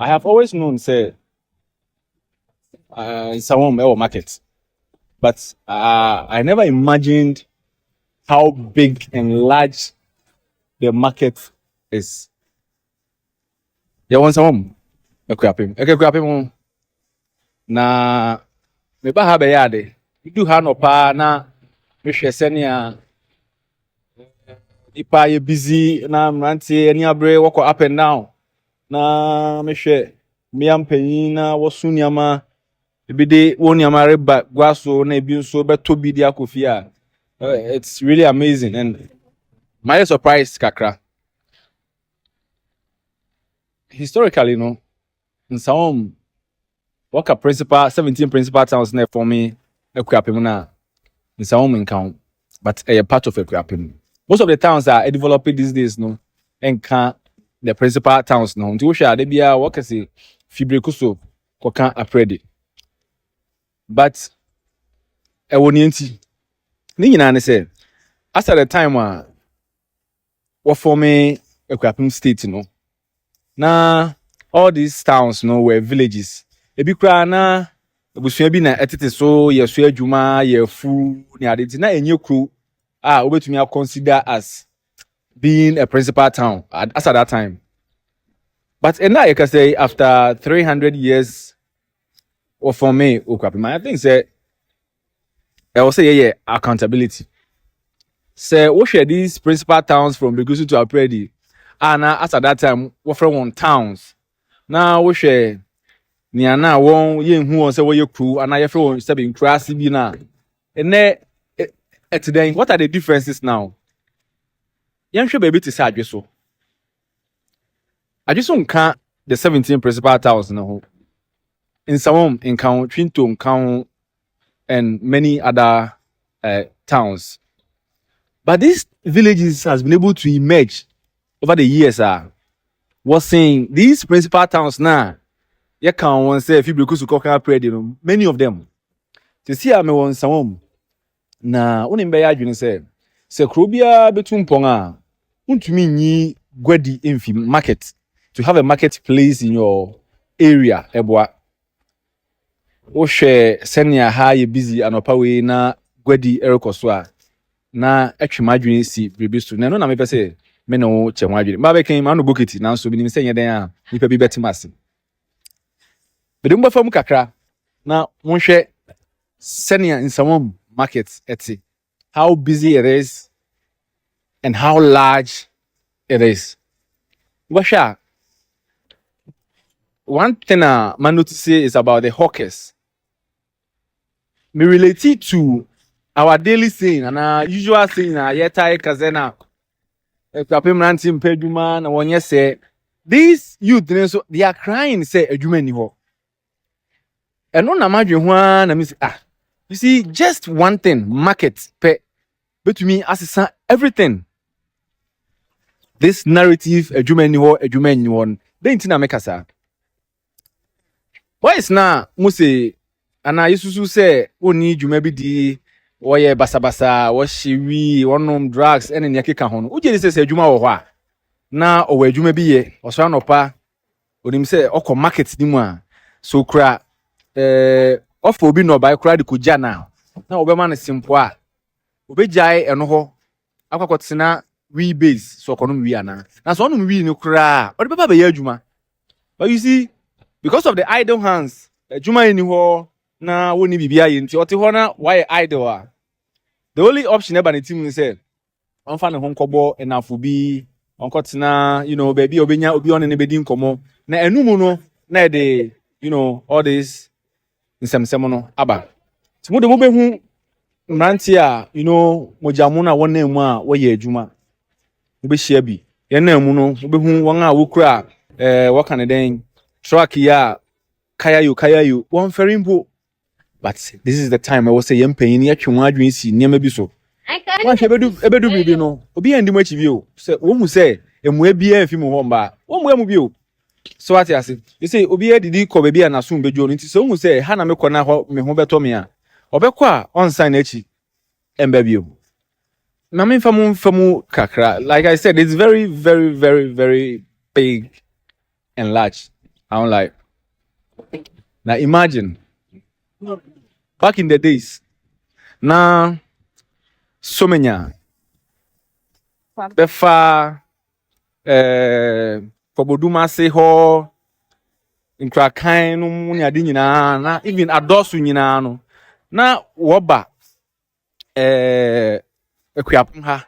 I have always known say someone will market, but I never imagined how big and large the market is. There was some ekwapim na me ba ha be yade. Du ha no pa na me hwɛ sɛnea ipa ye busy na mrantie ani abre wɔkɔ up and down na me hwɛ mmea mpanyin na wɔso nneɛma ebi de wɔn nneɛma reba gua so na ebi nso bɛtɔ bi de akɔ fie a it's really amazing and my surprise kakra historically no nsawom waka principal 17 principal towns na for me ekwapem na nsawom nkan but a part of ekwapem. Most of the towns are developing these days no enka the principal towns no nti wo hwɛ ade bia waka say fibrekuso koka apredi but ewo ni enti ni nyina ne say as at the time we forming ekwapem state no na all these towns no were villages ebi kra na ebusua bi na etete so yeso adwuma yefu ni ade na enye kru obetumi consider as being a principal town as at that time. But now you can say after 300 years of for me Okwapim, I think say I will say yeah accountability. Say we share these principal towns from Begusu to Apredi, and as at that time we from one towns. Now we share near now one yen who wants say we crew and I feel say being crassy bi na. And then what are the differences now? Yan hwe baby to say adweso. Adweso nka the 17 principal towns na ho. In some in count Twinto count and many other towns. But these villages has been able to emerge over the years was saying these principal towns now you can one say if you because you many of them to see me one some na unim be ya adwene say krobia betum pon untumi nyi gwadi emfi market to have a marketplace in your area eboa wo hwe senia ha ye busy anopa we na gwadi erekoso na atwema adwene si brebestu na no na me pese me no che ho adwene ba be kan ma no bokiti na so bi ni se nyeden a nipa bi betimase bede mba fam kakra na won hwe senia in some markets eti how busy it is and how large it is. Washa one thing I notice is about the hawkers. Me relate it to our daily saying and our usual saying yeta kazena ekwapem ranti mpeduma na wonye say these youth so they are crying say adwuma ni ho eno na madwe ho na me say you see just one thing market pe betumi asesa everything this narrative adwuma ni ho then tina make asa why is na mo say ana yesusu say oni dwuma bi di woye basabasa wo hyewi wonom drugs ene ne keka ho no uje say adwuma wo ho na owa adwuma bi ye oso anopa onim say okọ market ni mu so kra offer obi no buy kra de ko gya na obema no simple obejai eno ho akwakotena we base so konom we ana na so onum we ni kra o de baba be adwuma but you see because of the idle hands adwuma ni ho na woni bibia ye nti ote ho na why idle the only option eba na team ni say on fa ne ho nkobo enafo bi onkotena baby obenya obi on ne bedi nkomo na enumu no na de all this nsemsem no aba ti mo de mo be hu mranti mojamu na wona mu a wo ye adwuma mo be hia bi ye na mu no mo be hu won a wo kura wo kan den truck ya kayayo won ferimbo but this is the time I will say yempanyin ya twon adwen si niam bi so wa hwe ebedu bibi no obi andi mo achi bi o say wo mu say emu bia mfi mu ho mba wo mu emu bi o so what you say you say obi edidi ko bia na so bejo no nti so mu say ha na me kọ na ho me ho beto me a obekọ a on sign achi emba bi o na me famu kakra like I said it's very very very very big and large I'm like, now imagine back in the days. Now so many befa koboduma se ho nkrakan no mu ne ade nyina na even adosu nyina no na woba akuapem ha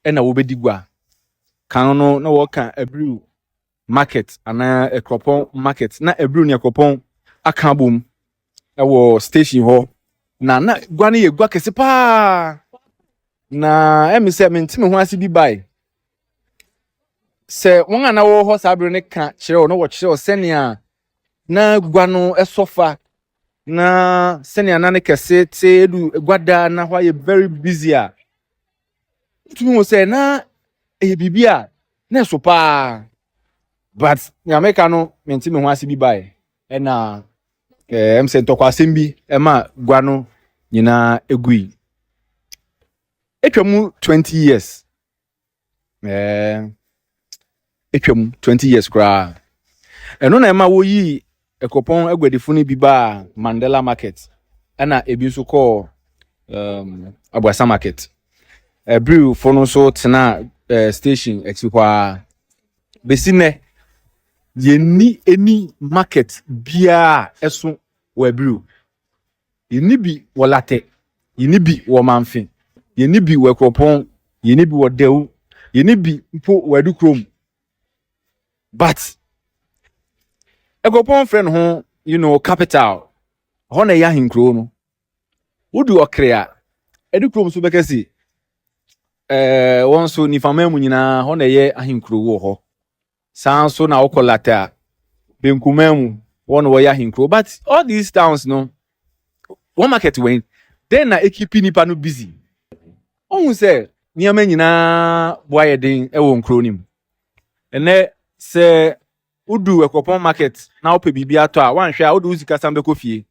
na wobedi gua kan no na woka abriu market ana ekropon market na abriu ne ekropon aka bom ewo station ho na gua ne ye gua kese pa na emi se mentime ho ase bi bai se won ana wo ho sabre ne ka kire no wo kire senia na gua no esofa na senia na ne kese te edu guada na ho ye very busy a tumi wo se na bibia na so pa but ya meka no mentime ho ase bi bai na em se ntokwa asem bi ma gua no nyina egui etwamu 20 years etwam 20 years kra eno na ema wo yi ekopon agwadifo ni biba Mandela market ana ebi nso call Abuasa market brew fo no so tena station ekwa besine ye ni eni market bia eso wa brew yini bi wolate yini bi wo manfin yini bi wo ekopon yini bi wo dewu yini bi mpo wadu krom. But ekopon friend ho capital ho na ya hinkro no wodu okrea edukrom so bekasi won so ni famamu nyina ho na ye ahinkro wo ho sanso na okolata benkumamu won wo ya hinkro. But all these towns no one market when then na ekipi nipa no busy ohun say niam nyina boaye den ewo nkro nim ene se udu ekopon market na ope bibia to a wan hwe a udu uzika sambe kofie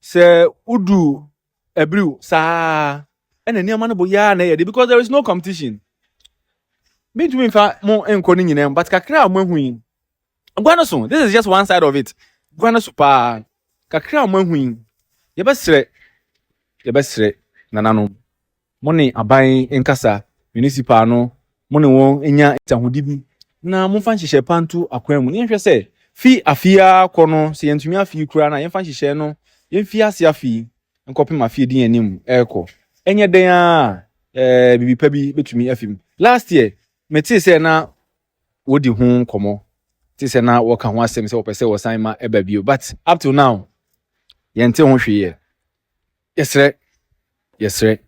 se udu ebriu sa ene niam no boya na yede because there is no competition me to me fa mo enko ni nyina but kakra mo ahuin gwana so this is just one side of it gwana super kakra mo ahuin yebesre nanano moni aban enkasa municipal no moni won enya tahudi bi na momfa nhihye pantu akwan mu ne hwɛ sɛ fi afia kono se yentumi afi kura na yemfa nhihye no yemfi ase afi nkopem afi din anim eko enye den a bibi pa bi betumi afim last year meti sɛ na wodi hu komo ti sɛ na woka ho asɛm sɛ wopɛ sɛ wosan ma eba bio but up to now yente ho hweye yesre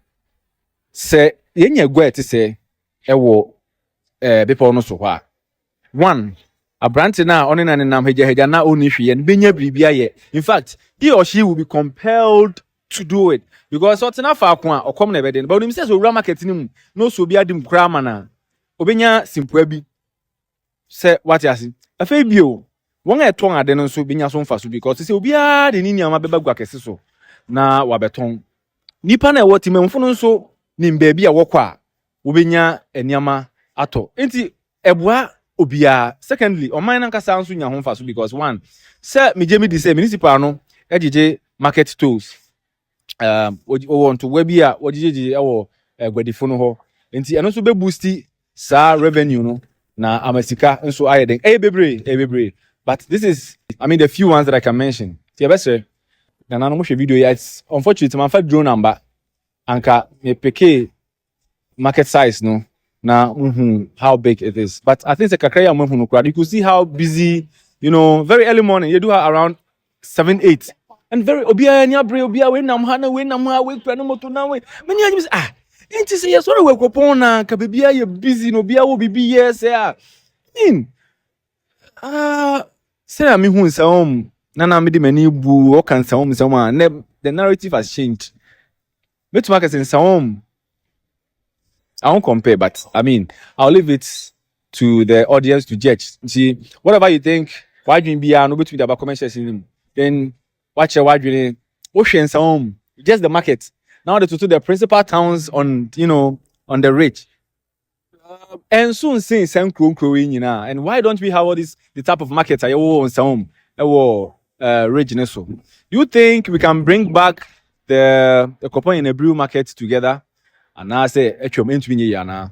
se yenya gwa ti sɛ ewo bepo no so hɔ a one abrante na oni na nenam heja na oni hwe no benya bribia ye in fact he or she will be compelled to do it because so tena fa ko a okom na ebeden but onim say so owura market ni mu no so bi adim kra mana obenya simpua bi se what yasi afei bio won eton ade no so benya so mfa so because say obi a de ni niam abeba gwa kese so na wabeton nipa na e woti memfo no so nim ba bi a wokɔ a wobenya eniama ato enti eboa obia. Secondly oman na nkasa nso nya ho mfa so because one say me di say municipal no ejije market tools want to we bia wojije ewo gwadifo no ho enti eno so be boost sa revenue no na amasika nso ayeden bebre but this is the few ones that I can mention. Ti ebese na no mo hwe video ya it's unfortunately man fa drone number anka me peke market size no now how big it is, but I think the kakaya you could see how busy, very early morning you do her around 7-8 and very obia we nam we prano moto na we many just ain't say yes what we kopon na ka bibia ye busy no bia wo bibi yes say me hu nsawm na me de mani bu o kan nsawm the narrative has changed me to market nsawm I won't compare, but I'll leave it to the audience to judge. See, whatever you think, why do you be no between the comment section? Then watch your why do ocean home, just the market. Now the principal towns on the ridge. And soon saying some crowing, and why don't we have all these the type of market I on some region so. You think we can bring back the coupon in a brew market together? And I say etwom entumi ye na.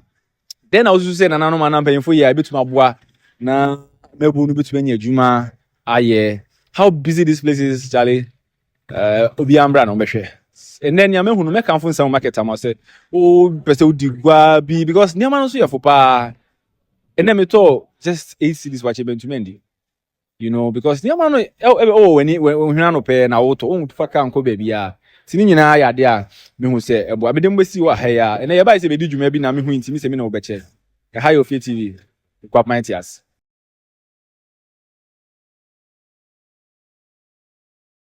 Then I also say na no man mpanyefo ye betuma boa na mebu no betuma nya adwuma aye. How busy this place is, Charlie. Obi ambra no behwe. And then ya mehu no make am some market am say oh person wo digwa bi because niam no so ye fo pa. And then me to just 8 cities watch ebentumendi. You know because niam no when huna no pe na wo to on fa kan ko baby a. Tini nyina ya de a mehu se ebo abedem besi wa ha ya. And ye ba se be di dwuma bi na mehu ntimi se me na wo beche. Ha yo Fie TV. Kwap my tears.